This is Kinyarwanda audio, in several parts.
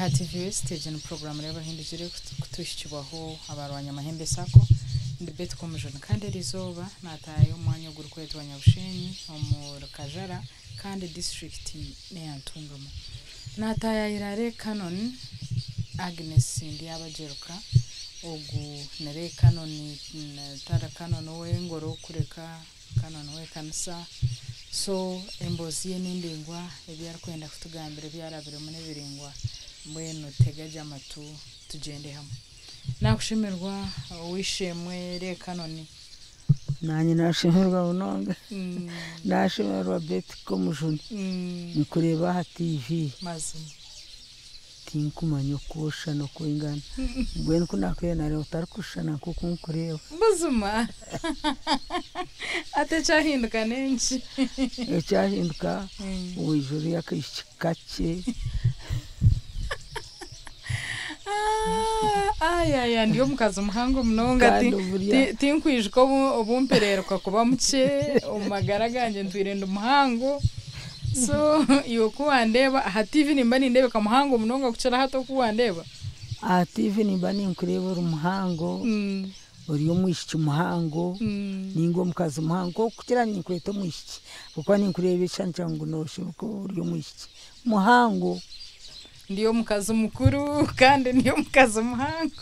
aha TV stage no program reba hindukire kutushyibaho abarwanya amahembe sako ndibet komujana kandi rizoba nataye umwanya gurukwetu wanyabushenyi mu Kajara kandi district ne yantungamo nataya irare canon Agnes ndi abajeruka ogu nere canon tara canon we ngoro kureka canon we kanisa so emboziye n'indingwa ebyara kwenda kutugambira byarabire mune biringwa mweno tegaje amatu tugende hamwe nakushimirwa wishemwe re kanoni nanye nashimirwa unonga nashimirwa bet komujuni nkureba ha TV mazima tinkumanyo kusha no kuingana bwene kunakwena leo tarikushana kukunkureba mazima ate chahinduka nenshi echahinduka wijuri yakishikache aya ndiyo mukazi muhango munonga tinkwijiko obumpererwa kuba muke omagara ganje ntwirenda umuhango so iyo kuwandeba ha TV nimba nindebe ka muhango munonga kucera hato kuwandeba ha TV nimba ninkureba umuhango uriyo mwishiki muhango ningo mukazi muhango kugira ninkweto mwishiki kuko ninkureba cyancangu noshuko uriyo mwishiki muhango ndiyo mukazi mukuru kandi ndiyo mukazi muhango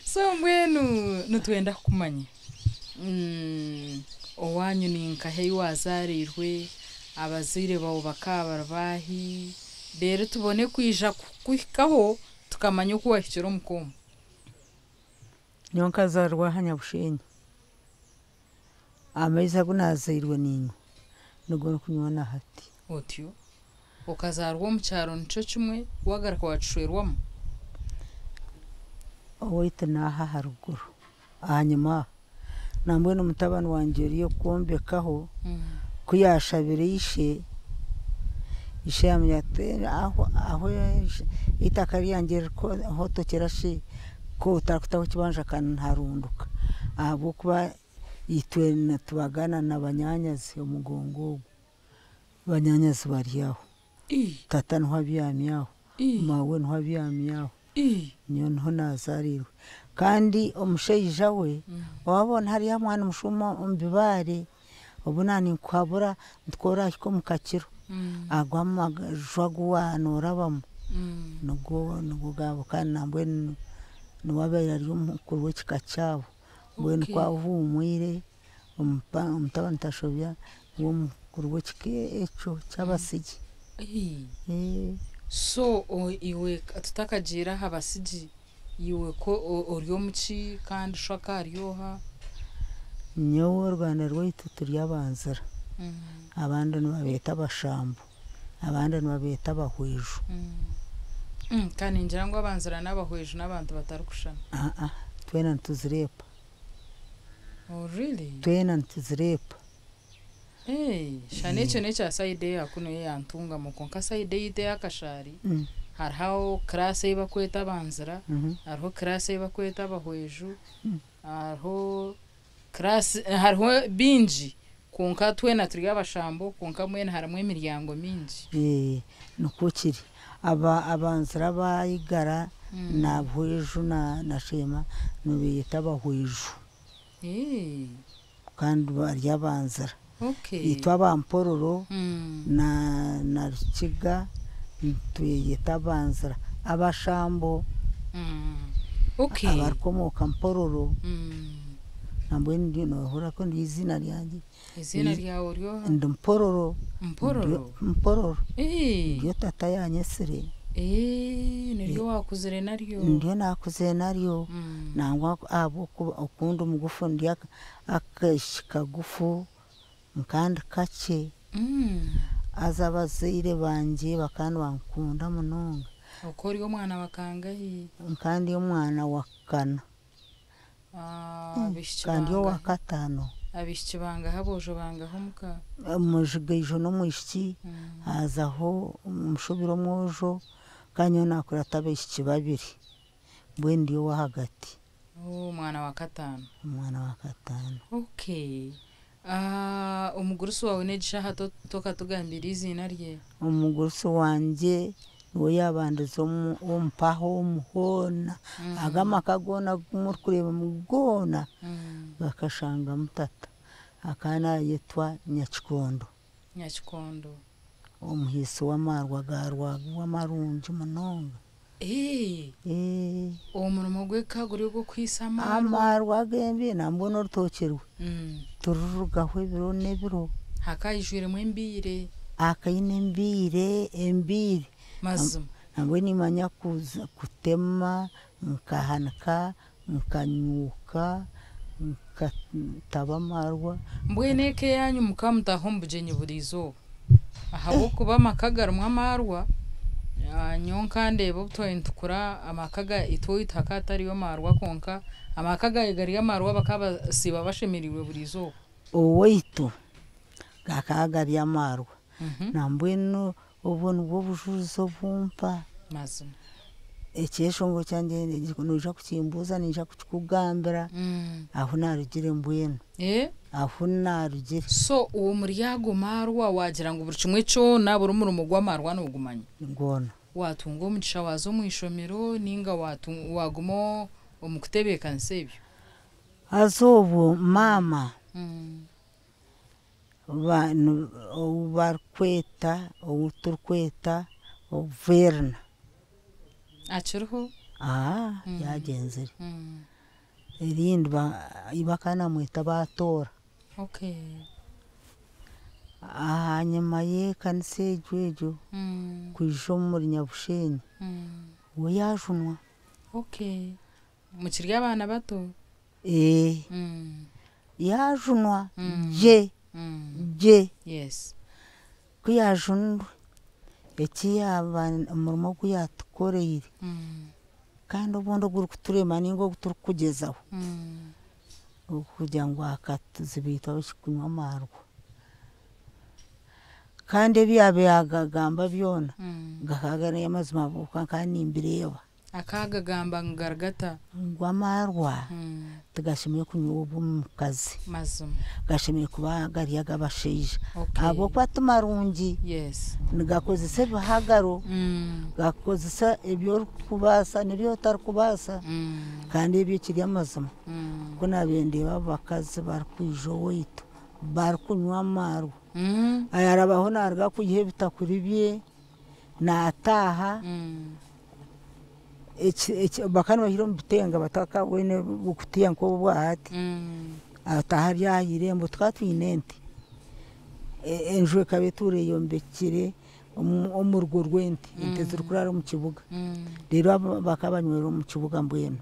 so mwenu nutwenda kumanya owanyu ninkahe wazarirwe abazire bawo bakabarbahi rero tubone kwija kwikaho tukamanya uko wahikira umukomo nyonkazarwa hanyabushenyi amaiza gunazirwe ninyo nugo kunyona hati otyo ukazarwa mu cyaro nico kimwe wagaraka wacwerwamo oite naha haruguru hanyuma nambwe no mutabana wanje riyo kombekaho kuyashabire ishe yamyate aho itaka ryanje ko hoto kerashi ko tarakutaho kibanja kan harunduka abo kuba yitwe natubagana nabanyanyazi umugongo banyanyazi bariyaho tata ntwabyamyaho mawe ntwabyamyaho niyo nho nazarirwe kandi omusheyija we wabona hari mwana mushuma umbibare obunani kwabura ntwora ko mukakiro agwama jwaguwana urabamo nugo gabo kandi nambwe nwabayira ryo mukuru w'ikikacyabo mbwe kwahumwire umutaba ntashobya wo mukuru w'ikikecho cyabasigi so iwe tutakagira habasigi iwe ko oryo muci kandi shaka aryoha nyowe Rwanda rwaitu turyabanzira abandi nibabeta abashambo abandi nibabeta abahweju kandi ngira ngo abanzira n'abahweju n'abantu batarukushana twena ntuzirepa oh really twena ntuzirepa shane cyo necha side yakuno yantunga mu konka side yite yakashari harho class ibakweta abanzira harho class ibakweta abahweju harho class harho binji konka twena turi abashambo konka mwene haramwe imiryango minji nukukiri abanzira bayigara nabhweju na shema nubiyita abahweju kandi bari abanzira itwa bampororo na Rukiga tuyita abanzira abashambo abarkomoka mpororo nambwe ndi no hora ko ndi izina ryanjye izina ryawe ryo ndimpororo mpororo yo tata yanyesere niryo wakuzere naryo ndiyo nakuze naryo nangwa abo ukunda umugufu ndi akashika gufu mukandi kake azabazire banje bakandi bankunda munonga ukori yo mwana bakangahi kandi yo mwana wakana kandi yo wakatano abishiki banga habojo banga homuka mujigejo no mwishiki azaho umushubiro mwojo kanyo nakura tabishiki babiri bwe ndiyo wa hagati mwana wa katano okay umugurusu wawe negisha hato toka tugambira izina rye umugurusu wanje niwe yabandiza omupaho omuhona agamaka gona muri kureba mugona bakashanga mutata akana yitwa Nyakikondo omuhisi w'amarwa garwaga w'amarungi munonga omurimo gwe kaguri gwo kwisa amarwa gembi nambona orutokerwe tururugaho ebiro n'ebiro hakayijwiremu embire akaine embire mazima nambwe nimanya kutema nkahanika nkanyuka nkataba amarwa mbwene eke yanyu mukamutaho mbujenye burizo ahabo kuba makagarumwa amarwa nyonka ndebo butoye ntukura amakaga itoyita hakatari yo marwa konka amakaga igari y'amarwa bakaba siba bashemiriwe burizo oweito gakagari y'amarwa nambweno obonu bwobujuzo bumpa mazima ekeshongo cyanje nija kukimbuza nija kukugambira aho narugire mbweno aho narugire so uwo muryago marwa wagira ngo buri kimwe cyo nabura umurumo gw'amarwa no gumanya ngona watunga umugisha wazo mu ishomero ninga wagumo omukutebeka nsebyo azobo mama banu barkweta uturkweta overna achiruho yagenzere irindi ibakana mwita batora nyuma ye kanisa ejwejo kwijo muri Nyabushenyi we yajunwa mukirya abana bato yajunwa je yes kuyajunwa ekiyabana umurimo guyatukoreye kandi ubundi guri kuturema ningo turukugezaho kugira ngo akatuzibita bashikunywa amarwa kandi byabe yagagamba byona gakagana amazima buka kandi imbireba akagagamba ngaragata ngwamarwa tugashimiye kunywa umukazi mazima gashimiye kuba gari yagabashije abo kwatumarungi nigakozese bahagaro gakozesa ibyo kubasa nibyo tarukubasa kandi ibyo kiri amazima ko nabende babakazi barkwijo weito barkunywa amarwa ayarabaho narga kugihe bitakuri bye nataha bakana bahiro mbitenga bataka wene bukutiya nko bwahati atahari yahirembo twatwinente enjwe kabeture yombekire omurgo rwente inteze rukurara mu kibuga rero bakabanywera mu kibuga mbweno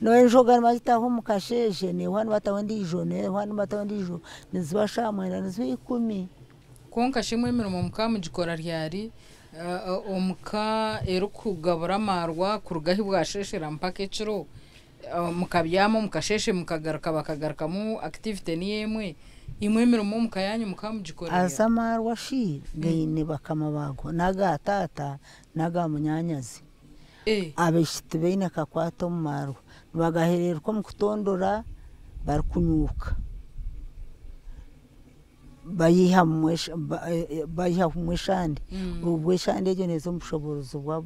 no enjoga mazitaho mukasheshe ne hano batawendijo ne hano batawendijo nizibashamwera nizikumi konka shimwe mirimo mukamugikora ryari omuka erukugabura amarwa kurugahi bwasheshera mpaka eciro mukabyamo mukasheshe mukagaruka bakagaruka mu activity niyemwe imwe mirimo mukayanyu mukamugikora azamarwa shi gaine bakamabago naga tata naga munyanyazi abeshite beine kakwato mumarwa bagahererwa mu kutondora barkunyuka bayiha mweshande ubweshande ejo nezo mushoborozo bwa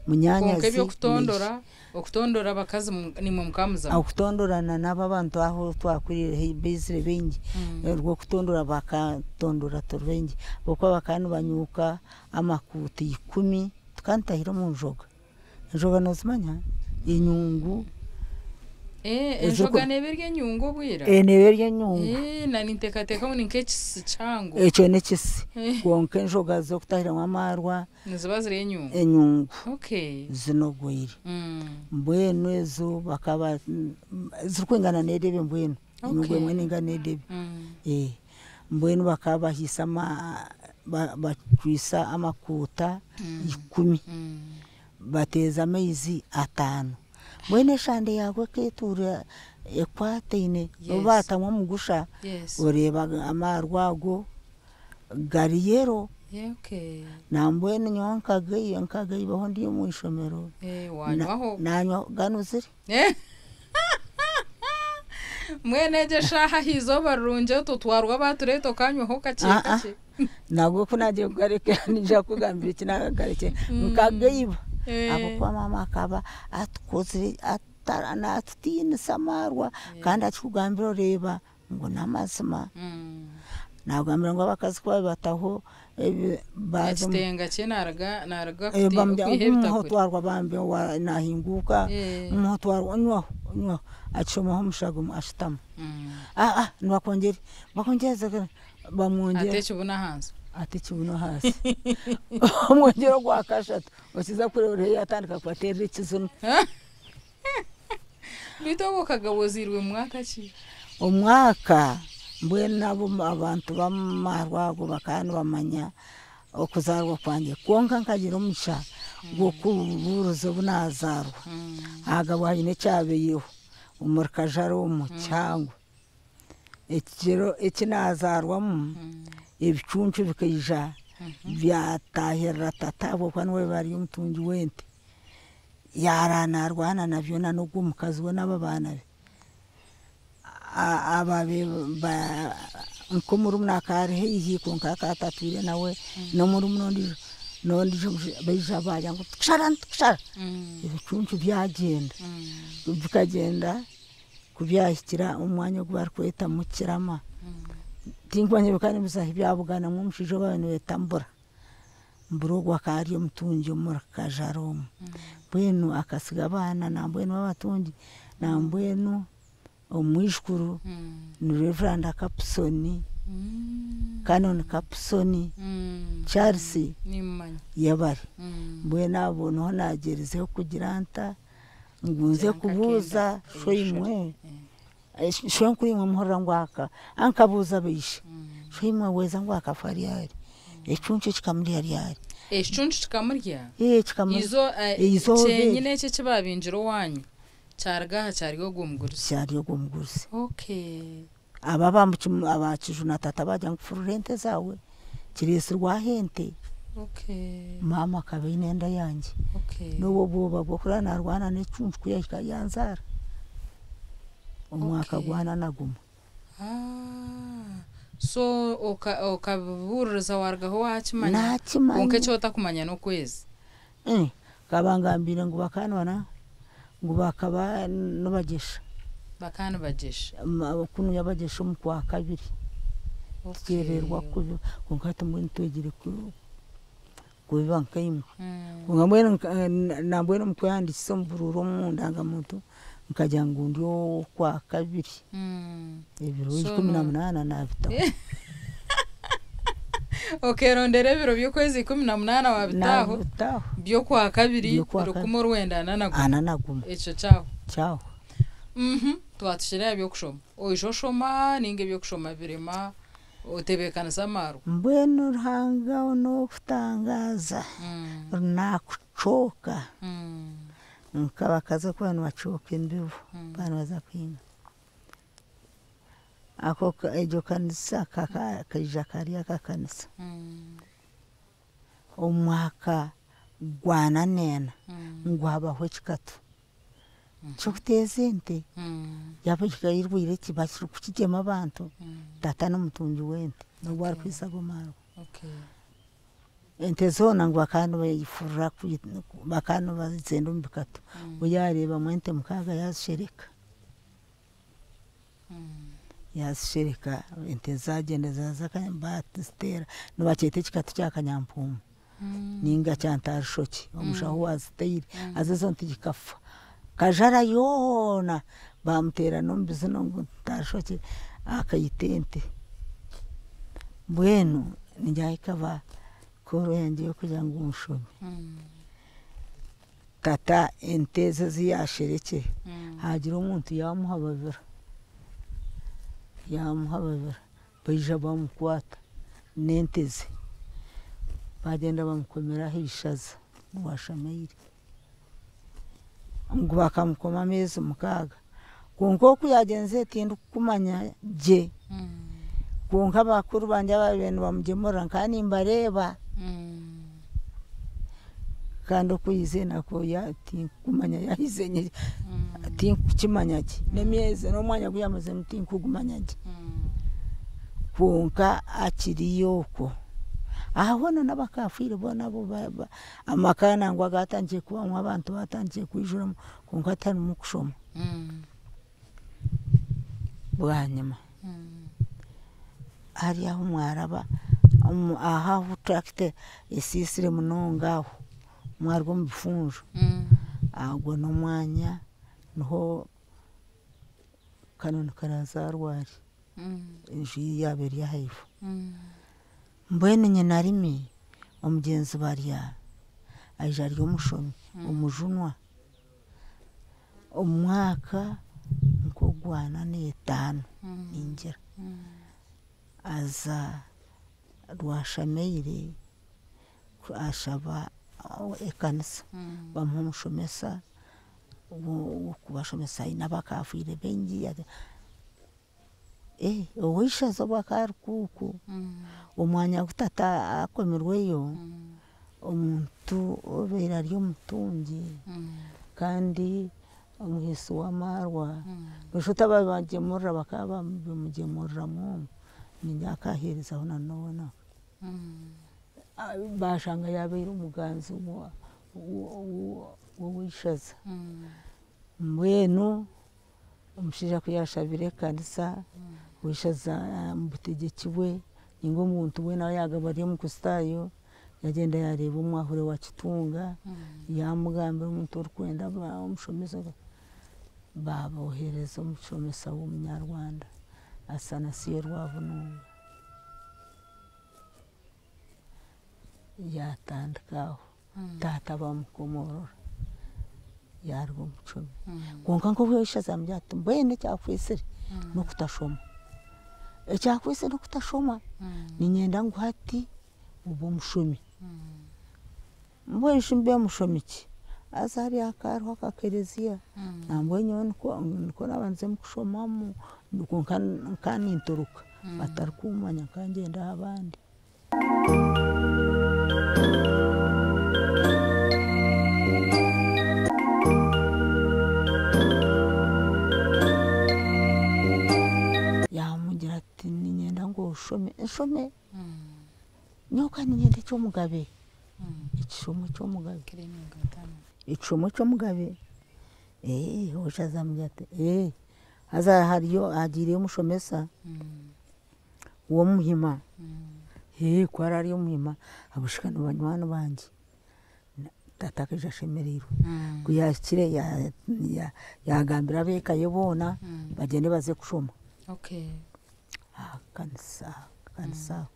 munyanyazi konke byo kutondora bakazi ni mu mukamuza akutondorana n'abantu aho twakurire bezire bengi rwo kutondora bakatondora torbengi boko bakanu banyuka amakuti 10 tukantahira mu njoga nozimanya inyungu enjoga neberye nyungu bwira neberye nyungu na nintekateka mu nk'ekisi cyango eco nekisi konke enjoga zo kutahira mu amarwa nizibazire nyungu enyungu zinogwire mbweno ezo bakaba zikwingana nedebe mbweno nyungu emwe ningana nedebe mbweno bakaba hisama batwisa amakuta 10 bateza amezi 5 mwene shande yagwe ketura ekwateine obatamwa mugusha oreba amarwago gariyero nambwene nkagaye baho ndi mu ishomero wanywaho nanywa ganuzire mwene je shaha hizo barunje tutwarwa batureto kanyweho kake ntabwo ko nagiye kugareka nija kugambira kinagagareke nkageiba abo kwa mama akaba atukoze atarana atutine samarwa kandi akugambira reba ngo namazima nagambira ngo abakazi kwa bataho bazo stenga cyenaraga kwihebita kuri twarwa bambe nahinguka twarwa nywa achomaho mushago ashitama bakongeza bamwongera atechubuna hasi umwongero gwa kashatu ukiza kuri ure yatandika kwaterera ikizuno bitobo kagabozirwe mwaka ki umwaka mbwe nabo abantu bamarwago bakana bamanya okuzarwa kwanje konka nkagira umusha gwo kuburuzo bunazarwa agabo hayine cyabeyeho umurkajaro mu cyangwa ekiro ekinazarwamo ebicuncu bikayija byatahira tatabo kwanwe bari umutungi wente yaranarwana navyo nanubwo mukazi we n'ababana be ababe nkomuru mnakare hihi konka katatwire nawe no muri nondi bayija bajya ngo tukshara ebicuncu byagenda bikagenda kubyashyikira umwanya gwo barkweta mukirama tingwanye bikane bisahi byabugana mu mushijo abantu betambura mburugo akari umutungi umurakajaromo bwenu akasiga abana nambwenu babatungi nambwenu omwishkuru ni Reverend Kapsoni Canon Kapsoni Charles yabari bwena abo no nagerizeho kugira nta ngunze kubuza shoyimwe shonkuye mu muhora ngwaka ankabuza bishe shoyimwe weza ngwaka fariyari ecuncu kikamuri yari ecuncu kikamurya kikamuri izo nyine cyo kibabinjiro wanyu cyarga cyarigo gumgurusi okay aba abakiju na tata bajya ngufururente zawe kirisi rwa hente okay mama kabe inenda yanjye okay n'uwo buba bwo kurana rwana n'icuncu kuyashika yanzara umwaka gwana naguma so okaburuza wargaho wakimanya konke cyo takumanya no kwezi kabangambire ngo bakanwana ngo bakaba nobagesha bakana bagesha kunu yabagesha mu kwa kabiri kererwa kunkata mu ntugire kubibankayimwe ngamwena nambwena mu kwandisa mbururo mu ndangamuntu nkajya ngo ndio kwa kabiri ebiro 18 nabita okay rondere biro byokwezi 18 wabitaho byo kwa kabiri rukumo rwenda ananaguma eco ciao twatshira byo kushoma oishoshoma ninge byo kushoma birema utebekana samaru mbwenu ruhanga no kutangaza nakuchoka nkabakaza kwanu bacoka imbivu bana baza kwinga ako ejo kanisa kakaja kariya kakanisa umwaka gwana nena ngwabaho kikatu cyo kutezente yabajika yirwire kibashira kukigema abantu tata n'umutungi wente nubwo ari kwisago maro okay ente zona ngo akano bayifurura bakano bazenda umbikatu uyareba mwente mukaga yashereka yashereka ente zagenda zazaka batistera no bakete kikatu cyakanyampumu ninga cyantarishoki omushaho waziteyire azezo ntigikafa kajara yona bamutera nombizino ngo tarishoki akayitente bwenu njyaikava koro yangiye kugira ngo umushome tata enteze ziyashereke hagira umuntu yamuhababira bayija bamukwata nenteze bagenda bamukomera hishaza washameire ngo bakamukoma amezi mukaga kunko kuyagenze tindu kumanya je kunka bakuru banje ababene bamugemura nkani mbareba kandi kuyizena ko yati kumanya yahizenye tinkukimanyaki n'emyezi n'omwanya guyamaze tinkugumanyaki konka akiriyo okwo ahabona n'abakafire bona bo amakana ngo agatangiye kubamwo abantu batangiye kwijuramo konka atari mu kushoma bwanyuma hari aho mwaraba aha utakite isisire munongaho mwarwo mu bifunjo agwo n'omwanya niho kanoni karazarwari inju yabere yahivu mbwene nyina rimi omugenzi barya aje ari omushomi omujunwa omwaka nkogwana n'etano ningira aza rwashameire ashaba ekanisa bamuha omushomesa kubashomesa n'abakafire bengi owishaza bwakarukuku omwanya gutata akomerweyo omuntu obeera ari omutungi kandi omuhisi w'amarwa bashota bagemurra bakaba bamugemurramu ninjakaherezaho nanona bashanga yabeire omuganzi wowishaza mbwenu omushaija kuyashabire ekanisa wishaza mubutegyeki bwe ninga omuntu we nawe yagaba ari omukusitayo yagenda yareeba omwahure wa kitunga yamugambira omuntu orikwenda omushomesa babohereza omushomesa w'omunyarwanda asanasiye Rwabununga yatandikaho tata bamukomorora yarwo omuchomi konka nko wishaza mbyatu mbwene kyakwisire nokutashoma ekyakwise nokutashoma ninyenda ngo hati ubo mushomi mbwe shimbe mushomiki azari akarho kakerezia nambwe nyon ko nabanze mukushomamu nkonka ninturuka batarikumanya kangenda abandi yamugira ati ninyenda ngo shome nyoka ninyenda cyo mugabe igishomo cyo mugabe igishomo cyo mugabe oshaza mbyate haza hariyo agiriye mushomesa uwo muhima kwara ari muhima abushikana banywana banje tatakeje shemeriro kuyakire yagambira beka yebona bagende baze kushoma kanisa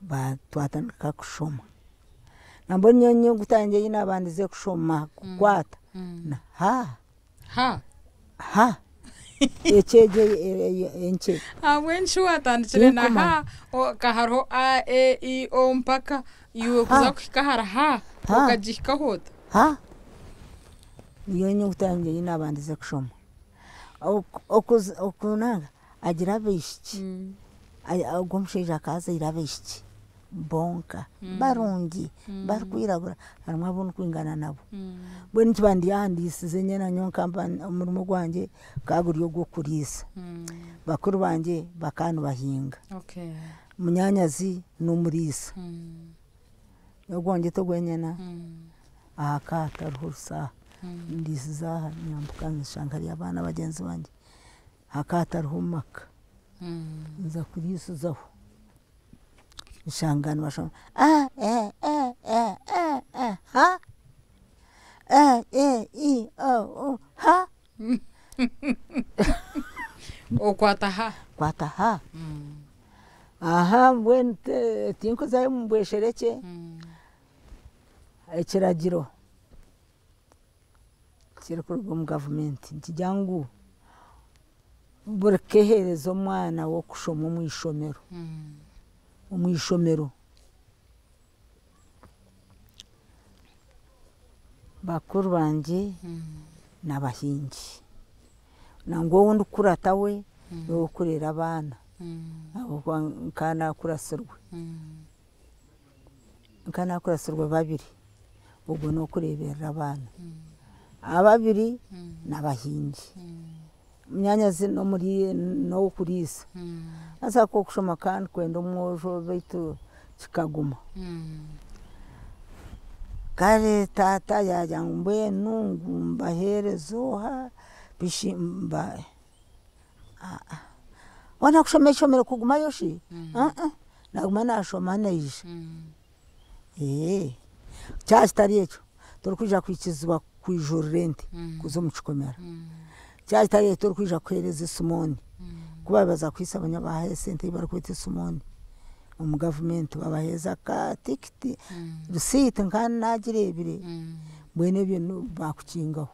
batwatandika kushoma nambo nyonyo gutangiye nabandize kushoma kukwata na ha echeje enche wenshi watandikire na ha kaharo a e i o mpaka iwe kuza kukahara ha ukajika hota nyonyo gutangiye nabandize kushoma okunaga agira bishiki agomsheje akaza irabishiki bonka barungi barkwirabura harimo abone kwingana nabo bwe nikibandi yandisize nyena nyonka umurimo gwanje kaguriyo gwo kurisa bakuru banje bakanu bahinga munyanyazi n'umurisa yogwanje to gwenyena akata ruhusa ndisiza nyambukanze shankari abana bagenzi banje akata ruhumaka nza kurisuzaho ishangano bashoma i o ha okwata ha aha mbwente tinko zayo mbweshereke ekiragiro kiri ku government ntijangu burkehereza omwana wo kushoma umwishomero bakuru banje nabahingi nango wundi kuratawe yo kurera abana abo kana kurasirwe babiri ubwo no kureberera abana ababiri n'abahingi myanya zino muri no kurisa asa ko kushoma kandi kwenda umwojo baitu kikaguma kare tata yaja ngumbe nungu mbaherezoha bishimba wana kushoma ishomero kuguma yoshi naguma nashoma neje cyastari echo turikuja kwikizwa kwijoro rente kuzo muchikomera cyastari turikuja kwereza Simoni kuba baza kwisabanya bahaye sente barikwita Simoni mu government babaheza ka tikiti receipt nkana nagirebire bwene byo bakukingaho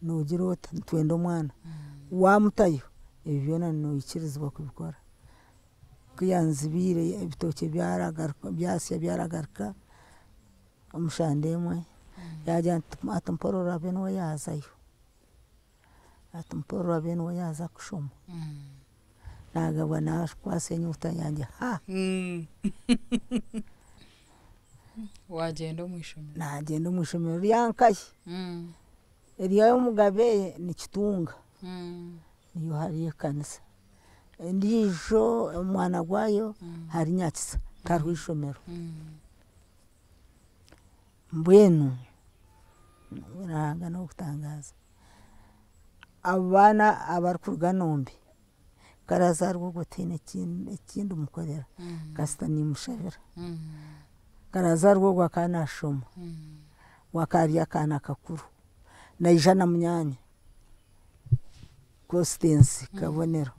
nugirota twenda umwana wamutayo ibibyona no ikirizwa kubikora kuyanzibire ibitoke byaragaruka umushandemwe yaje atamporora beno yazayo atamporora beno yaza kushoma nagabwa naskwasenyuta yanjye wagenda mwishomero nagenda mwishomero ryankaye eriyo mugabe ni kitunga niyo hari kanisa ndijo umwana gwayo hari nyakisa tarwishomero mbwenu nanga no kutangaza abana abarkurga nombe karaza rwo gutene ikindi umukorera kasita ni mushabira karaza rwo gwakanashoma wakariya kana kakuru na ijana munyanya Constance kabonero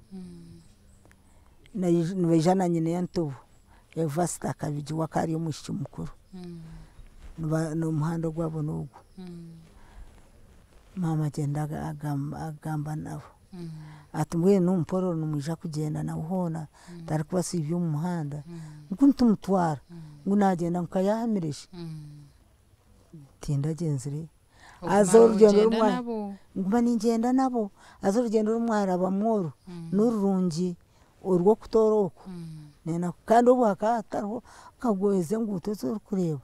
na ijana nyine yantubu evasta kabiji wakariye mushiki mukuru no muhando gwabo nugo mama genda agamba nabo atumwe numporo numija kugenda na uhona tarikuba sivyo mu muhanda nkuntu mutwara ngunagenda nkayahamirisha tinda genzire azorugendo rumwa nguma ningenda nabo azorugendo rumwara bamworo nurungi urwo kutoroko nena kandi ubwakataro kagoyeze nguto zo kureba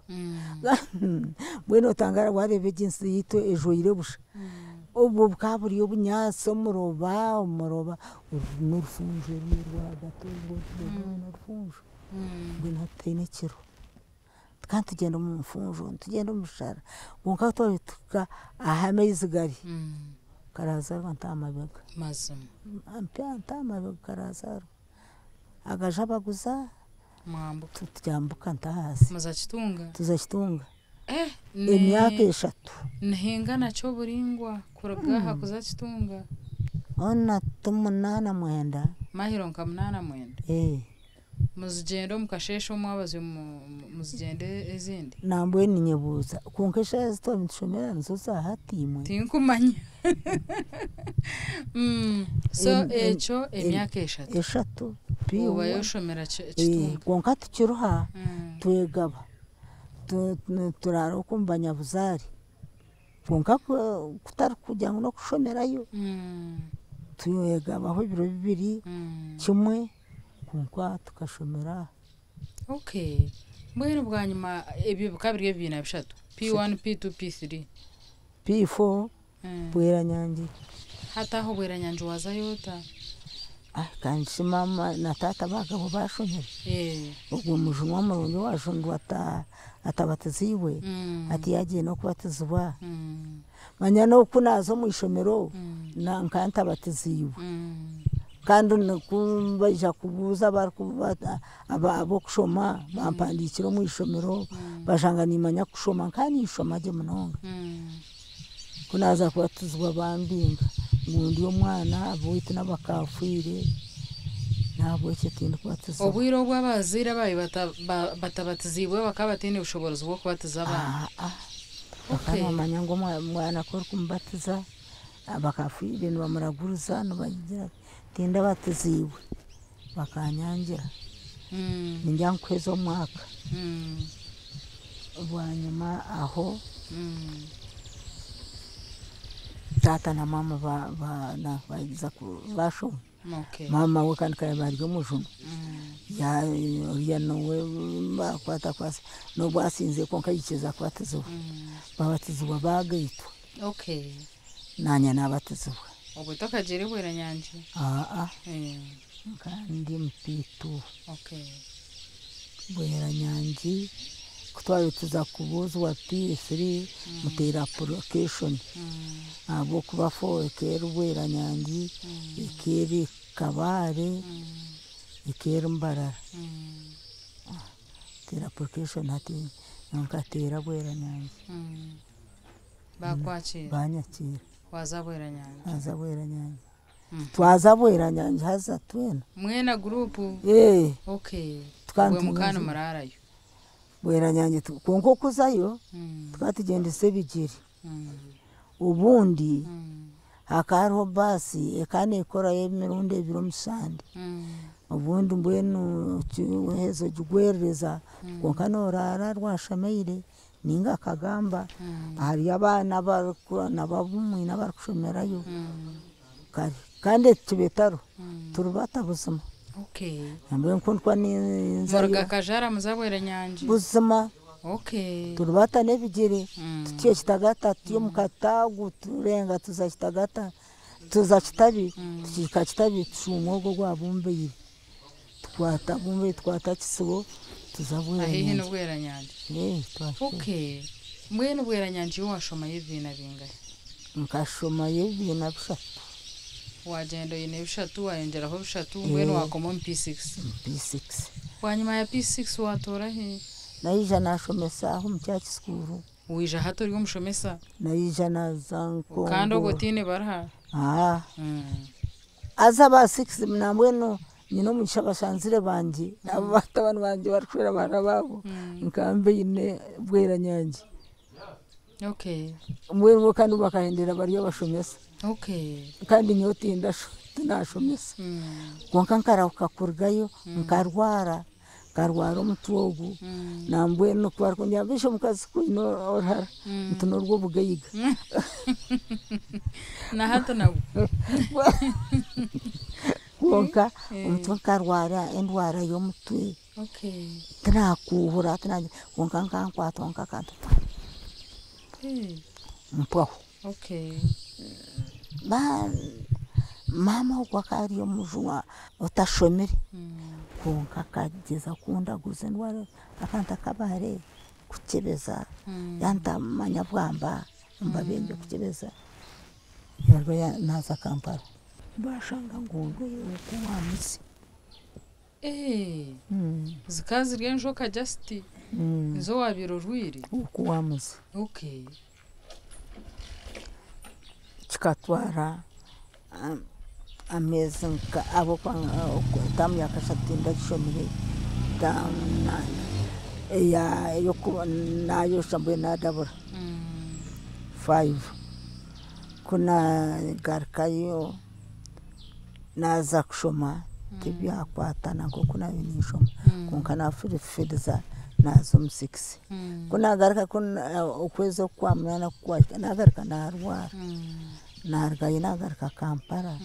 bweno tangara warebe jinsi yito ejo irebusha ubwo bwaburi obunyaso umuroba n'urufunjo rwa gatungo n'urufunjo bwino tene kiro kandi tugenda mu mfunjo tugenda umushara wonka twabituka ahamezigari karaza ntamabega mazima ntamabega karaza agajabaguza mwambo tutyambuka ntahasi tuzakitunga emyaka 3 nahingana cyo buringwa kuragaha kuzakitunga ona tumunana mwenda mahiro nka 8 muzigendo mukashesho mwabaze muzigende ezindi nambwe ninyebuza kunkesha zito mishomera nzo zahatimwe tinkumanya so echo emyaka 3 uba yoshomera kitunga konka tukiruha twegaba turaro kumbanya buzari konka kutari kujya no kushomerayo tuyegaba aho biro bibiri kimwe konka tukashomera mbwene bwanyuma ebyo bukabiri ebina bishatu P1 P2 P3 P4 bwera nyange hata aho bwera nyange wazayota kandi mama na tata bagabo bashomera ubwo mujunwa murundi washondwa atabatiziwe ati yagiye no kubatizwa manya no kunazo mu ishomero na nkanta batiziwe kandi nakumbaja kubuza abo kushoma bampandikiro mu ishomero bashanga nimanya kushoma kandi ishoma je munonga kunaza kubatizwa bambinga ngundi omwana aboite nabakafire nabo ekitindi kubatiza obwiro bw'abazira bayi batabatizibwe bakabatinde ubushoborozi bwo kubatiza abana bamanya ngo mwana ko kumbatiza abakafire nibamuraguruza nibagira tinda batiziwe bakanyangira ninjya nkweza umwaka ubwanyuma aho tata na mama bagiza kubasho mama we kandi kaya bari yo mujuno ya nowe bakwata kwasa no bwasinze konka yikiza kwatizwa babatizwa bagaitwa okay nanya nabatizwa ubwo takagere bwera nyanje kandi mpitu okay bwera nyanje kutwayo tuza kubuzwa P3 mutera application abo kuba fo kero bwera nyanje ikiri kabare ikero mbarara tera application hati nkatera bwera nyanje bakwakira banyakira wazabwera nyanje twazabwera nyanje haza twena mwena group okay twantu mukana mararayo bwera nyanje konko kuzayo twatugendese bigiri ubundi hakaro basi ekane ikora yemirundi ebiro musande ubundi mbwenu hezo jugwereza konka norara rwashameire ninga kagamba hari abana barukuna babumwe nabarushomerayo kandi tubetaro turubata buzima okay ambe nkontwa ni Morga kajara muzabwera nyanje buzima okay turubata nebigire tutiye kitagata tiyo mukatagu turenga tuzakitagata tuzakitabi tukikitabi tsumogo gwabumbe twata bumbe twata kisibo tuzabwera ahihe no bwera nyanje okay mwene bwera nyanje washoma yivina bingahe nkashoma yivina bishatu wagenda yine bishatu wayengeraho bishatu mwene wakoma P6 wanyuma ya P6 watora he naija nashomesa aho mcyaki skuru wija hato ryo mushomesa naija nazanko kandi ogotine barha aza ba 6 mnambweno nyino mushabashanzire banje abo batabana banje barkwera bana babo nkambe ine bwera nyanje okay mwebo kandi bakahendera bariyo bashomesa okay kandi nyotinda tunashomesa konka nkararuka kurgayo nkarwara umutwogu nambweno kwarkonya bisho mukazi kuino orhara mtuno rwo bugayiga na hato nabo konka umutwe karwara endwara yo mutwe okay trakuhura tanaje konka nkankwata konka kantu mpwa okay ba mama ukwakari yo mujwa utashomere konka kageza kunda guzendwara akanta kabare kukebeza yanta manyabwamba mbabende kukebeza yarwa ya naza Kampala bashanga ngondo yokuwamisi zikazi ryenjoka just zo wabiro rwiri ukuwamisi okay chikatwara amezi abo kwa tamu yakashatinda gishomire tamna ya yoku nayo shambwe na dabura 5 kuna garkayo naza kushoma tibya kwatana ko kuna binishoma kunkana fidza nazo 6 kuna garka kuna ukwezo kwa mwana kwa na garka na arwara narga ina garka Kampala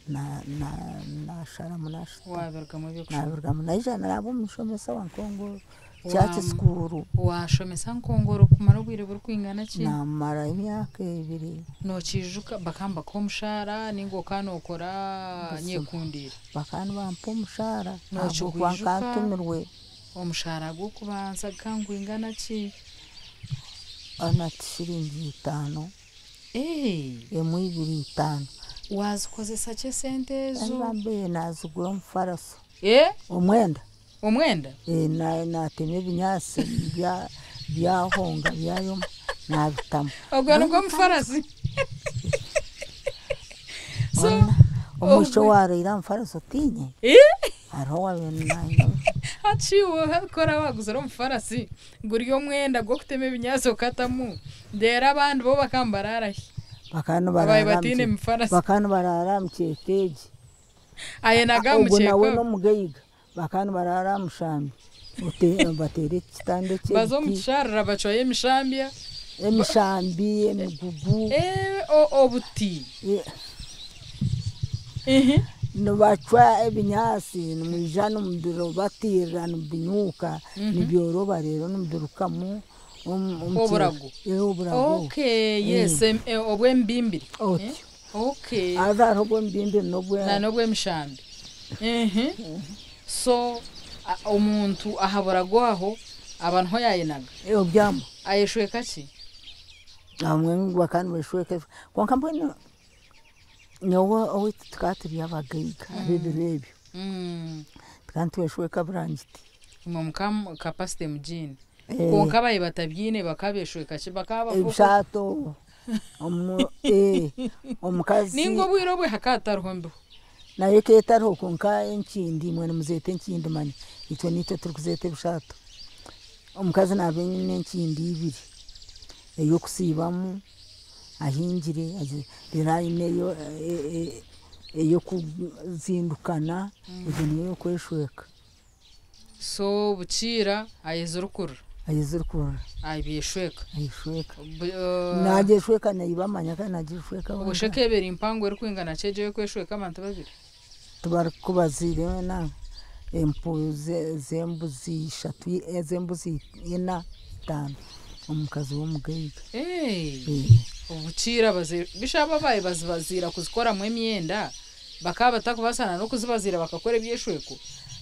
na shara munashi waberga mu byo naberga munaija nabo mushomesa wa Kongo cyaki skuru washomesa Nkongoro kumara bwire buri kwingana ki namara imyaka 2 no kijuka bakamba ko mushara ningo kanokora nyekundira bakana bampa mushara no kwankantumirwe omushara gwo kubanza kangwingana ki ana shilingi 5 emwe 5 wazikozesa che sente zo ambe nazugura mfaraso omwenda na teme binyase bya honga byayo nabitamu ogwana ko mfarasi so omusho warira mfaraso tinye araho wabena hachiwo hakora waguzara mfarasi nguriyo mwenda gwo kuteme binyase okatamu ndera abantu bo bakambararahi bakano barara mcheteji ayenaga mcheko ubona mugayiga bakano barara mushambi batere kitande cye bazo msharra bachoye mishambya emishambi emigugu obuti nibacwa ebinyasi nimwijana omudiro batira nibinyuka nibyoroba rero nibirukamu oburago. Okay, yes, obwembimbiri. Okay. Azaro obwembimbiri nobwemishambi. So omuntu ahaburago aho abantu ho yayinaga. Obyamo. Ayeshweka ki? Amwe ngwakani beshweka. Konka mbona nyowo owiti tukatiri abagaiga abebirebyo. Tukantu beshweka brangiti. Mumkam capacity mujini. Konka bayi batabyine bakabeshweka ki bakaba ebishato omukazi ningo bwiro bwe hakatarhombe naye ketaro konka enkindi mwana muzete enkindi mani itwe nito turikuzete ebishato omukazi nabenye n'enkindi ibiri eyo kusibamu ahingire rirayineyo eyo kuzindukana eyo niyo kweshweka. So bukira ayezurukura ayishweka najeshweka nayibamanya kana najeshweka ubusheke beri impango eri kwingana ceje kweshweka abantu babiri tubarikubazire na empuze zembuzi 3 zembuzi 4 5 omukazi w'omugaiga ubukira bishaba baye bazibazira kuzikora mu emyenda bakaba batakubasana no kuzibazira bakakora ebyeshweko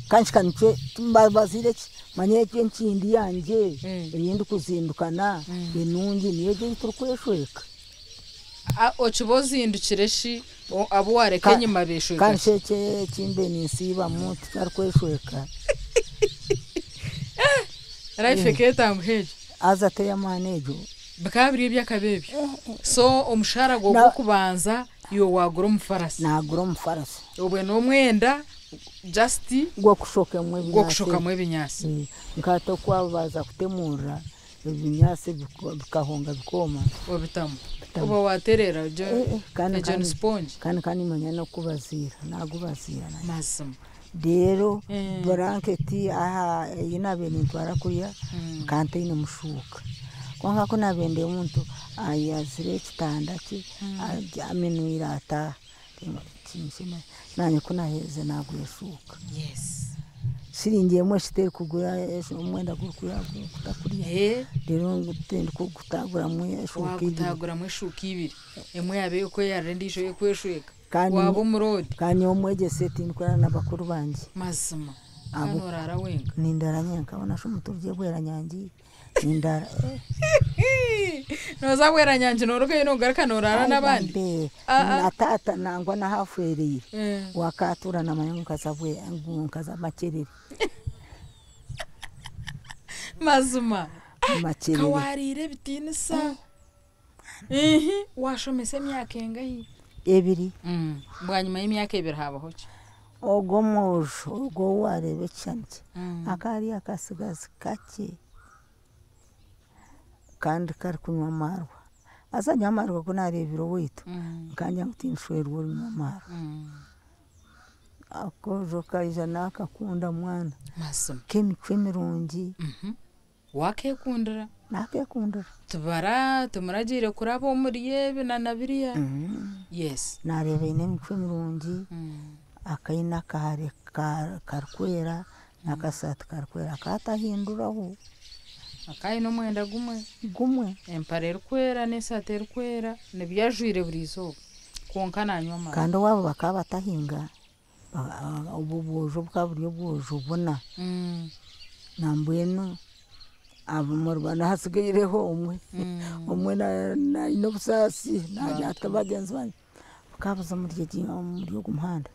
kanchwe tumbazire manye enkindi yanje eyindi kuzindukana enungi niyo turukweshweka ochibozindukire abo wareke nyuma beshweka kansheke kimbe nisiba mutu tarkweshweka raifeketa mheje azate ya manejo bakabiri byakabebi. So omushara go kubanza yo wagura umufarasi nagura umufarasi obwe no mwenda just gwo kushoka mwe binyasi nkato kwabaza kutemura ebinyasi bikahonga bikoma obitamu uba waterera John Sponge kandi manya no kubazira nagubazira masum dero blanketi aha yinabe nitwara kuya kante ine mushuka kwanga kuna bende umuntu ayazire kitanda ki ajamenuira ata tinshima nanye kuna heze naguyeshuka. Yes. Siringiye mweshite kugura umwenda gurukura kutakuriya. Rero ngutende kugutagura mwe shuka ibiri. Emwe yabe uko yarendisho yo kweshweka. Wabo murodi. Kanye omweje seti nkora nabakuru banje. Mazima. Abo rara wenga. Nindaranya nkabona sho muturye bwera nyangi. Nindara. Noza bwera nyangi noroke no garaka norara nabandi. Natata nangwa na haferi. Wakatura na manyangu kasabwe nkaza macherere. Mazima. Macherere. Kawarire bitinisa. Washomese myaka engayi. Ebiri. Bwanyuma y'imyaka ebiri habaho ki? Ogo mojo ogo warebe cyane. Akari akasigazi kake. Kandi kari kunywa amarwa azanya amarwa ko narebiro witu kanya ngutinshwerwa amarwa akojo kaija nakakunda mwana masum kemikwe mirungi wakekundira nakekundira tubara tumuragire kurabo muri yebe na nabiriya yes narebe nemikwe mirungi akaina kare karkwera nakasat karkwera katahinduraho akayi no mwenda gumwe empare rukwera nesate rukwera nebyajwire burizo konka nanywa mara kandi wabo bakaba tahinga ububojo bwaburyo bwojo bona nambweno abo murwana hasigayireho umwe na inobusasi najata bagenzi banje bakabuza muri gumuhanda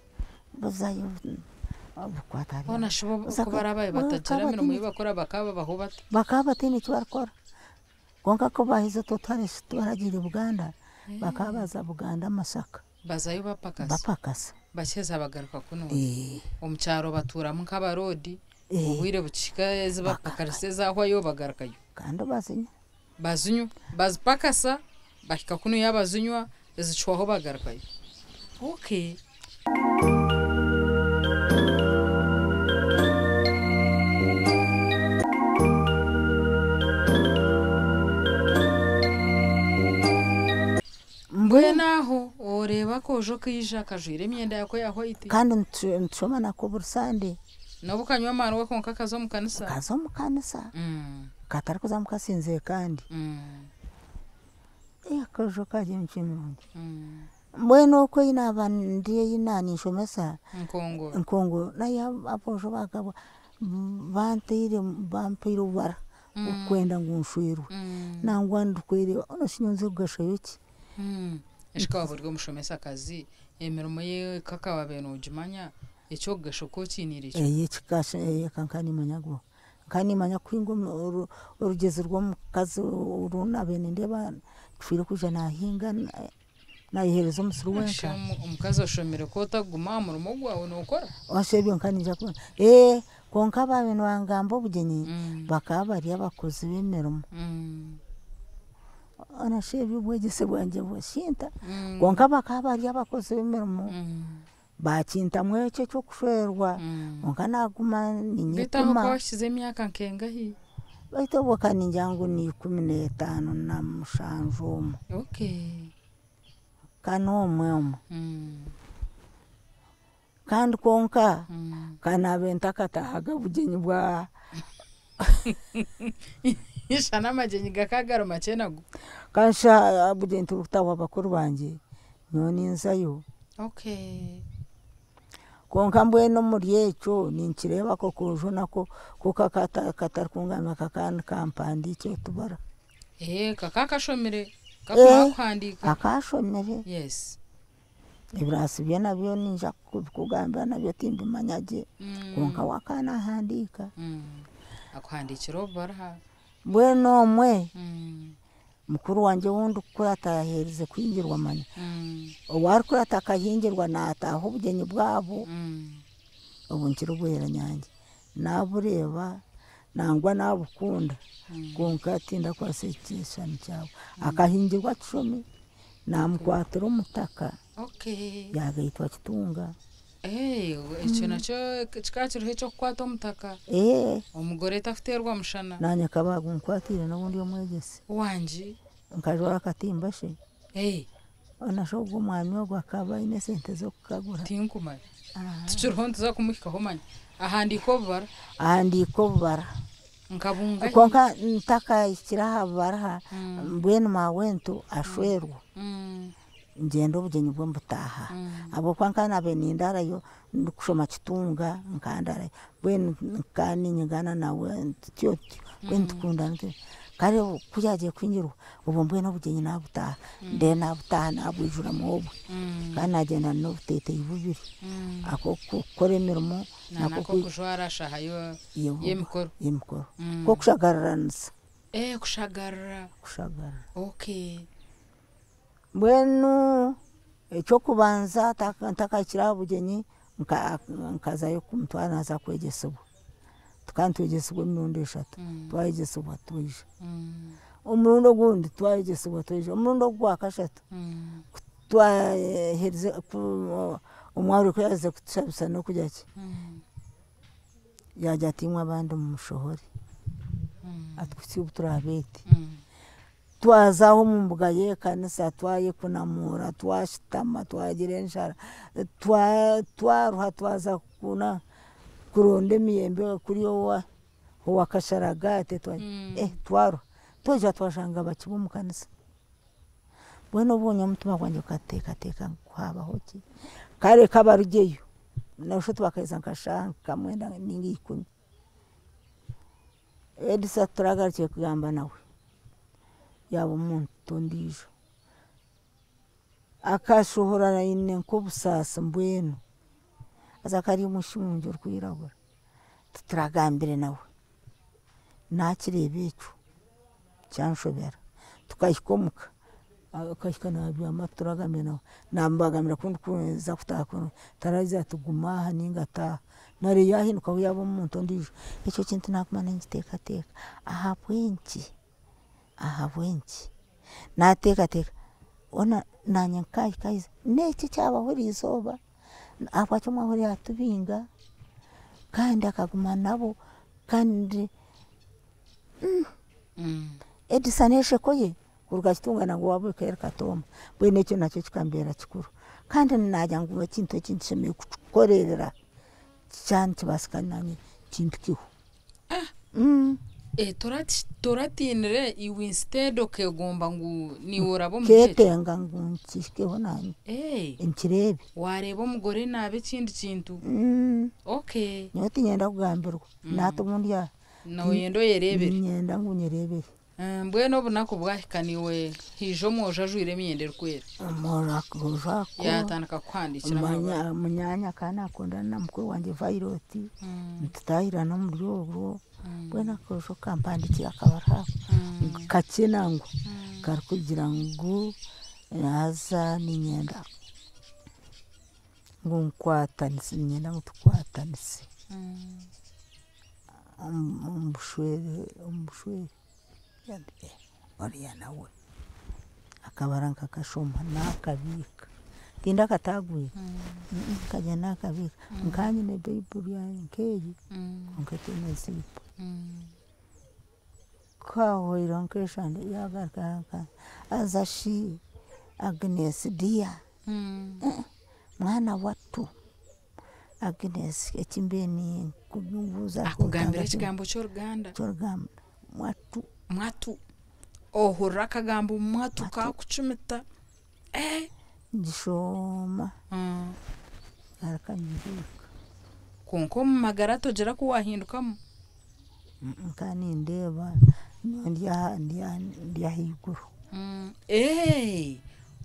bazayo Ona shubo kubarabaye batajara mino muyi bakora bakaba bahobata bakaba tene cyarakora gonka ko bahize totale twaragire Buganda bakabaza Buganda Masaka bazayo bapakasa basheza bagaruka kuno omucyaro batura mu kabarodi ubwire bucika zibapakariseza aho yo bagarakayo kandi bazinyu bazipakasa bakika kuno yabazinywa ezichwaho bagarakayo. Okay. Mbwenaho oreba akojo kija kajwire emyenda yako ya white kandi ntushoma nako buri Sunday nabo kanywa mara we konka kazo mu kanisa kaza mu kanisa katari kuza mukasinze kandi akojo kaje mchimwe mbwenu ko inaba ndiye inani shomesa nkongo na ya apojo bakabo bampire ubara ukwenda ngunshwiru nangwa ndukwire ono sinyonze kugashoyoki eshika burgo mushomesa kazi emirimo ye kakawa beno ujimanya echo gashoko kinire cyo kikashe kankani manyago kandi manya kwingo urugeze rwo mukazi uruna bene ndeba twire kuja nahinga nayihereza umusuru wenka umukazi oshomere ko taguma mu rumo gwawe nokora washebyo nkani nja ko konka babeno bangambo bugenyi bakabari abakozi bemeramo ana shebyo bwegese bwanje bwashinta konka bakabari abakozi bemeramo bakinta mweche cyo kushwerwa konka naguma ninyituma bitaho kwashize emyaka nkenga hi baitoboka ninjangu ni 15 na mushanjomo kanomwe kandi konka kana bentakatahaga bugenyi bwa ishana majenyi gakagaro macenago kansha bugenyi turutawa bakuru banje noni nzayo konka mbweno muri echo ninkireba ko kujo nako kukakata katarkungama kakandi kampandi cyo tubara kakakashomere kakwandika akashomere yes ibrasi byo nabyo ninja kugamba nabyo timbi manyaje konka wakana handika akwandikira baraha bweno mwe mukuru wanje wundi kurata yahereze kwingirwa manya owari kurata kahingirwa nataho ubugenyi bwabo ubunkiro bwera nyange nabureba nangwa nabukunda konka tinda kwasekeshana cyabo akahingirwa 10 namukwatira umutaka yagaitwa kitunga icyo nacyo kikakiriho cyo kwata umutaka umugore tafuterwa mushana nanye kabaga nkwatira nabundi yo mwegese wanje nkajora katimbashe ona shogo umwami wo akaba ine sente zo kukagura tinkuma tuchirhonto za kumukikaho manya ahandiko bara nkabunga konka ntaka ikiraha bara mbwenu mawento ashwerwa ngendo bugenyi bwo mbutaha abo kwankana benindara yo ndikushoma kitunga nkandara bwenu kani nyingana nawe tyoti kwentukunda nte kare kujaje kwinjiro ubo mbwenu bugenyi nabutaha nde nabutaha nabujura mwobo kana agenda no butete ibubiri ako koremermo nako kujwara shahayo yemkoro ko kushagaranza kushagara bwenu ecyo kubanza takakira bugenyi nkazayo kumutwara naza kwegesubwa tukantwegesubwa minundo 3 twayegesubwa tuje umurundo gundi twayegesubwa tuje umurundo gwa kashatu twahereze umwari ko yaze kutshabisa no kujyaki yajya timwa abandi mu mushohore atwisi uturabete twazaho mu mbuga ye kanisa twaye kunamura twashitama twagirenshara twaruha twaza kuna kuronde miyembe kuri yo wa kasharagate twaru toja twashanga bakibu mu kanisa bweno bonye mutima kwanje kateka kwaba hoki kare kabarugeyo nasho twakaiza nkashanka mwenda ningi 10 edisa turagarukiye kugamba nawe yabo muntu ndijo akashohora ine nko busasa mbwenu azakari mushunjo rwiragura tutragambire nawe nakirebecho cyanshobera tukayikomuka akashikana byama turagambe nawe nambagamira kundi kuza kutakono taraza tuguma haningata nare yahinuka yabo muntu ndijo icyo kintu nakumana ngiteka aha bwenki nateka ona nanyankai kaiza neki cyaba hori izoba akwacho mwahori atubinga kandi akaguma nabo kandi edisaneshe koye kuruga kitungana ngo wabwe kera katoma bwene cyo nacyo kikambera kikuru kandi najya ngo ikintu kinshemeye kukorera cyane kibasikanye kintu kiho toratinire iwe instead okegomba ngu niworabo ketenga ngo nkiskeho nani inkirebe wareba umugore nabe ikindi kintu okay nyoti nyenda kugambirwa nato mundi ya nawe yendo yerebere nyenda ngo nyerebere mbweno bunako bwahikaniwe hijo moja jwire myendero kwera amora kuja ko yatanaka kwandikira munyanya kana akunda na mukwe wanje Vairoti ntutahira no muri rwo bwena kojo kampandikira kabara kakenango kari kugira ngo naza ninyenda ngo nkwatanise nyenda ngo tukwatanise umushwere Maria nawe akabaranka kashoma nakabika tinda kataguye kaje nakabika nkanye ne Bible ya nkeyi nkete nesipo kwa ironkeshande yagaraka azashi Agnes dia mwana watu Agnes ekimbeni kugubuza akugambira kigambo cy'Uruganda mwatu ohura kagambo mwatu ka kucumita ngishoma arakanyirika konko magara tojera ko wahindukamo nkani ndeba ndiya higuru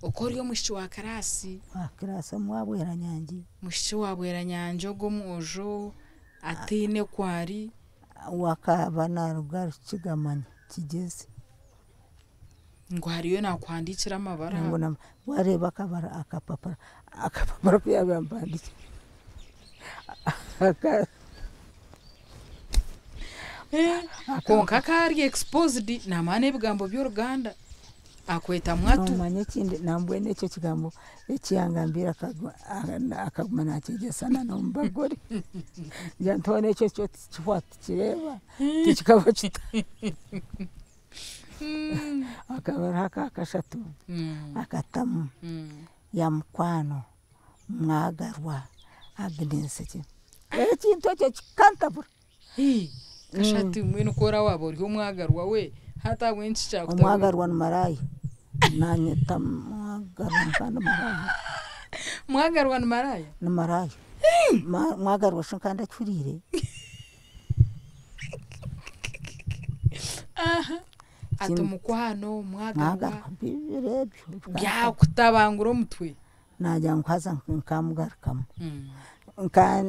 okori omushi wa karasi mwabwera nyanji mushi wabwera nyanjo go mwojo atine kwari wakabana rugar kigamanya kigeze ngo hariyo nakwandikira amabara ngo wareba kabara akapapara kuyabambandike konka kari exposed namane bigambo by'Uruganda akweta mwatu manye kindi nambwe necyo kigambo ekiyangambira akagumana kigesana no mbagori yantone cyo twati kireba tikikaba kita akabara akashatu akatamu ya mkwano mwagarwa Agnes ekintu cyo kikantabura kashati mwene ukora wabo uri umwagarwa we hata wenshi cyako umwagarwa numarayi nanye tamwagarwa kandi marayi mwagarwa numarayi mwagarwa shinkanda curire atumukwano mwagarwa birebyo bya kutabangura umutwe najya nkwaza nkamugarukamo nkan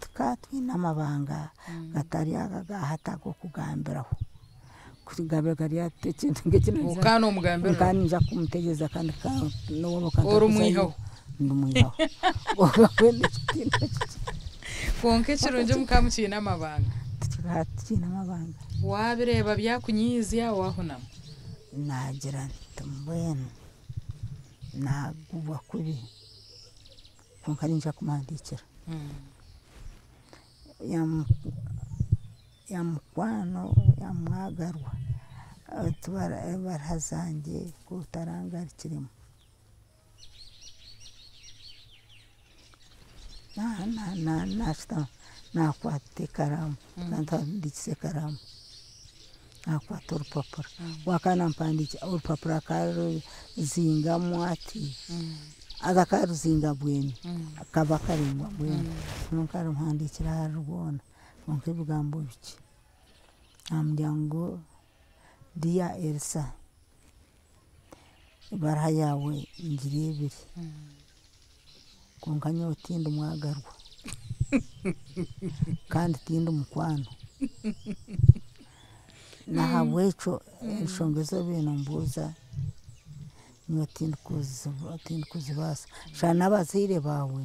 tukatwina amabanga gatari agahatago kugambiraho kurigabe gari yatekintu ngekino ukano mugambira kandi nja kumutegeza kandi no bakanda orumwiho ndumwiho konke kirunje mukamukina amabanga tukatwina amabanga wabireba byakunyizya wahunama nagira tambwene naguba kuri konka nja kumandikira ya mkwano ya mwagarwa tubara barahazange kutaranga kirimo na kwate karamu kanta ndikise karamu akwata urupapuro wakana mpandike urupapuro karo zinga mwati agakaruzinga bweni akaba karingwa bweni nunkara mpandikira rubona nonke bigambo biki amdyango dia Elsa ibara yawe ngirebere konkanyo tinda mwagarwa kandi tinda mukwano nahabwecho shongezo bino mbuza nyotinda kuzibasa shana bazire bawe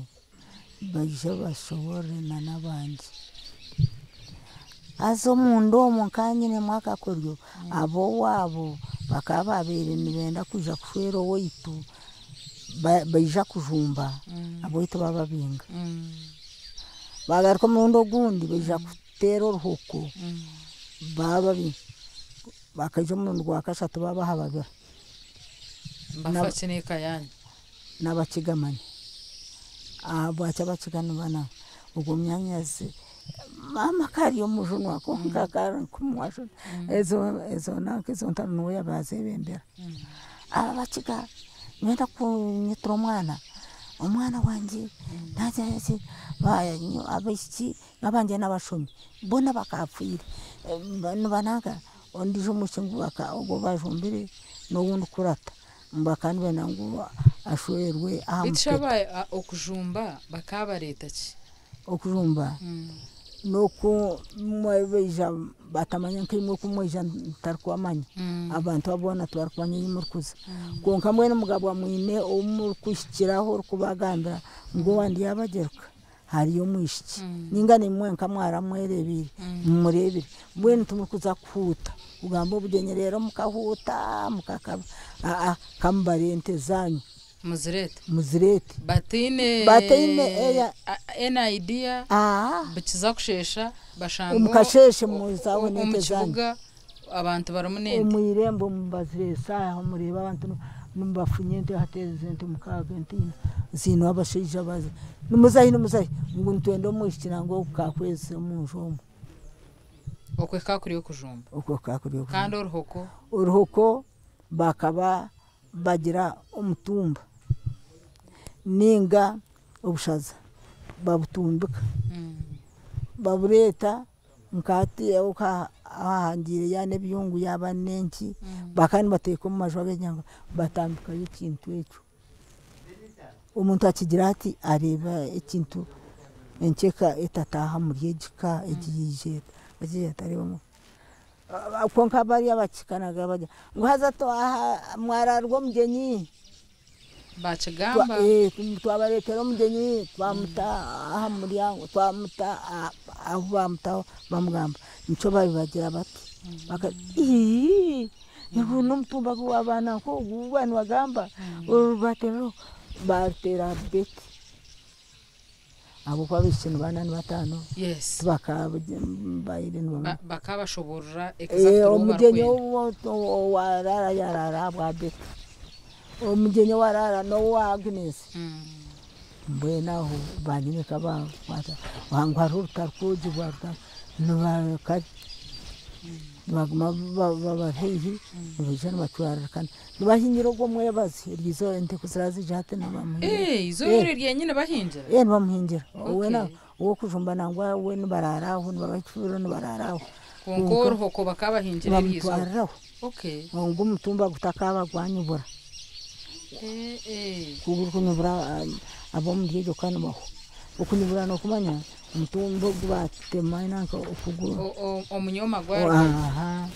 baje bashobore nabandi azo mundomo kanyine mwaka koryo abo wabo bakaba babiri nibenda kuja kushwero woitu baija kujumba abo ito bababinga bagaruka mundo gundi baija kutero ruhuko bababi bakaje mundo gwakashatu babahabagara mbafatine kayanya nabakigamanye bwaca bacigana bana ubwo myanyazi mama kari yo mujunwa ko ngakara kumwasho ezo nanke zo ntano yabazebembera abaciga mwenda kunyitira umwana wanje ntaje bayanyu abiki abanje n'abashomyi bona bakapfira bananga ondije umushingu ubwo bajumbire no wundi kurata mbakandi banangu ashwerwe bicabaye okujumba bakaba leta ki okujumba nuko mwebeja batamanya nk'imwe kumweja tarkwamanya abantu abona twarkwanya yimurkuza konka mwene mugabo mwine umurkushikiraho kubagambira ngo wandi yabageruka hariyo mwishiki ningane mwenka mwara mwerebire murebire mwene tumurkuza kuta ugamba ubugenye rero mukahuta mukakaba kambarente zanyu muzirete batine eya ena idea bikiza kushesha bashango umukasheshe muzaho nete zanyu abantu baramunende umuyirembo mbaziresa aho mureba abantu numbafunyente hatezente mukagentina zino abashija baze numuzahi ngo ntwendo mushikira ngo kakwese munjomo okwe kakuriyo kujumba kandi uruhoko bakaba bagira umutumba ninga ubushaza babutumbika babureta nkati uka ahangire yane byungu yabanenki bakani bateko mu majwa ganyanga batambika ikintu eco umuntu akigira ati areba ikintu enkeka etataha muri ejika egiyije bagiye tarimo konka bari abakikanaga bajya ngo haza to mwararwo mugenyi bacigamba twabaretero mugenyi twamuta muri twamuta abamuta bamugamba nico babibagira bati baka niho n'umutumba w'abana ko ubana bagamba urubatero batera beti abo kwabishino banani batano yes bakabayire bakabashoborra umugenyi warara yarara bwa beti umugenyi warara no wa Agnes mbwena ho banyine kaba kwata wangwa rutarkuji bwarta no ka bagma baba hehi bijana batwara kan bahinyiro go mwebazi rizo ente kusirazi jate na bamwe izo riri nyine bahinjira bamuhinjira wena uwo kujumba nangwa we nibararaho nibabacuro nibararaho konkoro hoko bakabahinjira rizo okay ngo mutumba gutakaba gwanyubura kunyubura abo muriyo kana baho ukunyubura no kumanya umutumba gbatema nanka ukuguru omunyoma gwari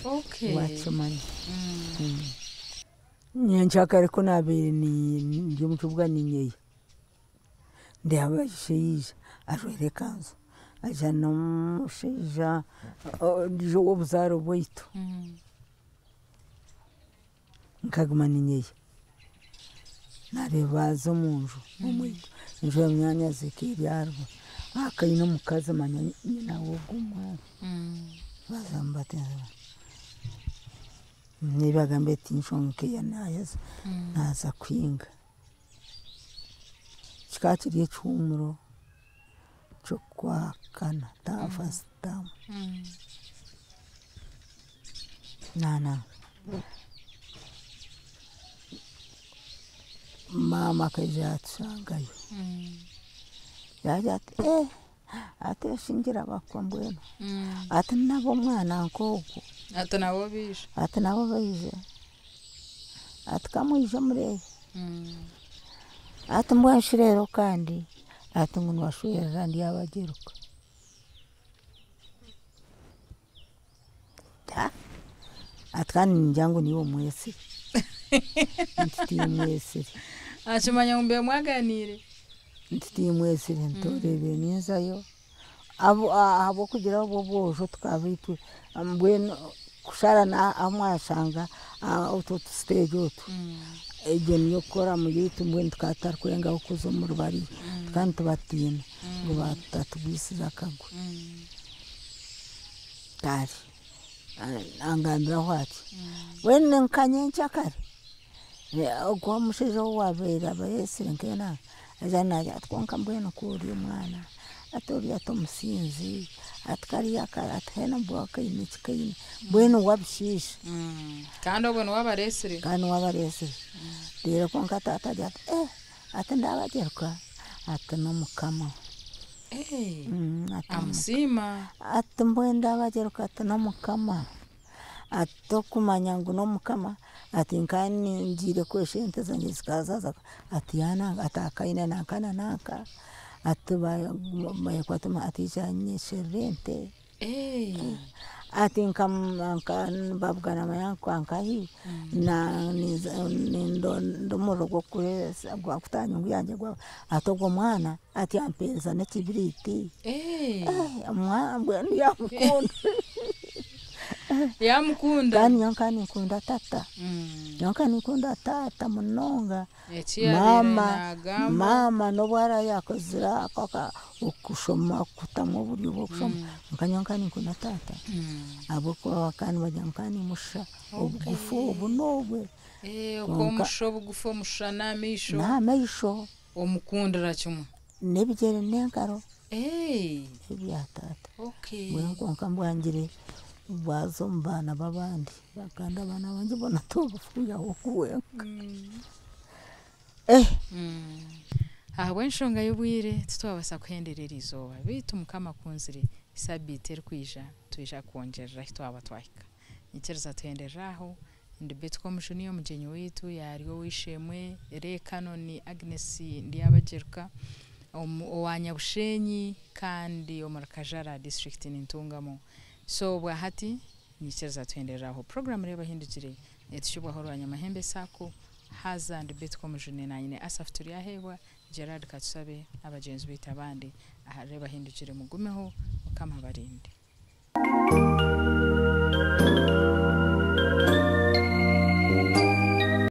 okay wachimanya nyanchaka ariko nabiri ni ndi mutubuga ninyeye ndi abashije ajwere kanzu ajana mushija ndijo obuzaro bwito nkaguma ninyeye narebazo munju umwito njo myanya zikiri arwa akaino mukaza manya nyina wogumwa bazambate nibagambe tinshonke yanayeza naza kwinga kikakiriye cyumuro cyo kwakana tafasta nana mama kajatshangayo yaje ati ate shingira bakwambwena ati nabo mwana nkoko ati nabo bishe ati kamwije murebe ati mbwashirero kandi ati ngo washwera ndi yabageruka ati kandi njyango niwo mwese ntiti mwese achimanya umbe mwaganire ntiti mwese ntorebe neza yo abo kugira bo bojo twabitwe mbweno kusharana amwashanga auto stage otu ejo niyo kora mu yitu mbweno tkatar kwenga ukuzo mu rubari kandi tubatina ngo batatu bisiza kagwa tari angandra hwati wene nkanyencha kare kwa mushizo wabera bayesire nkena ajana atkonka mbwenu kuri umwana atori atomusinzi atkariya athena bwaka imikayine mbwenu wabishisha kandi obona wabaresire rero konka tata jat atandabajeruka atano mukama amusima atambwenda bajeruka atano mukama atokumanya ngo no mukama ati nkani njire kweshente zanjye zikazaza ati yana atakaina nankana nanka atuba mayakwatuma ati janye sherente ati nkan babgana mayanko ankahi na ndo murogo kuresa gwa kutanya nguyanje gwa atogo mwana ati ampeza na kibiriti mwana yamukunda kandi yankani kunda tata yankani kunda tata munonga mama no bwara yakozira akaka ukushoma kutamo buryo bukushoma yankani kunda tata aboko wakani bajankani musha obugufu bunobwe uko musho bugufu musha na meisho omukundira kimwe nebigere nenkaro ebya tata bwenko nkambwangire bazo mbana babandi bakanda bana banje bona tobufuya okuwenka wenshonga y'ubwire tutwabasa kuhenderera izoba bitu mukama kunzire isabite rkwija tuija kongerera hitwaba twahika nikereza tuhendereraho ndibet komishoni yo mugenyi wetu yariyo wishemwe rekano ni Agnes Ndiyabajeruka owanyabushenyi kandi omurakajara district n'intungamo so bwahati nikereza tuhendereraho program reba hindukire etushobwaho rwanyamahembe sako haza ndibet komishoni nanyine asafuturi yahewa Gerard Katsabe abagenzi bitabandi ahareba hindukire mugumeho mukama barinde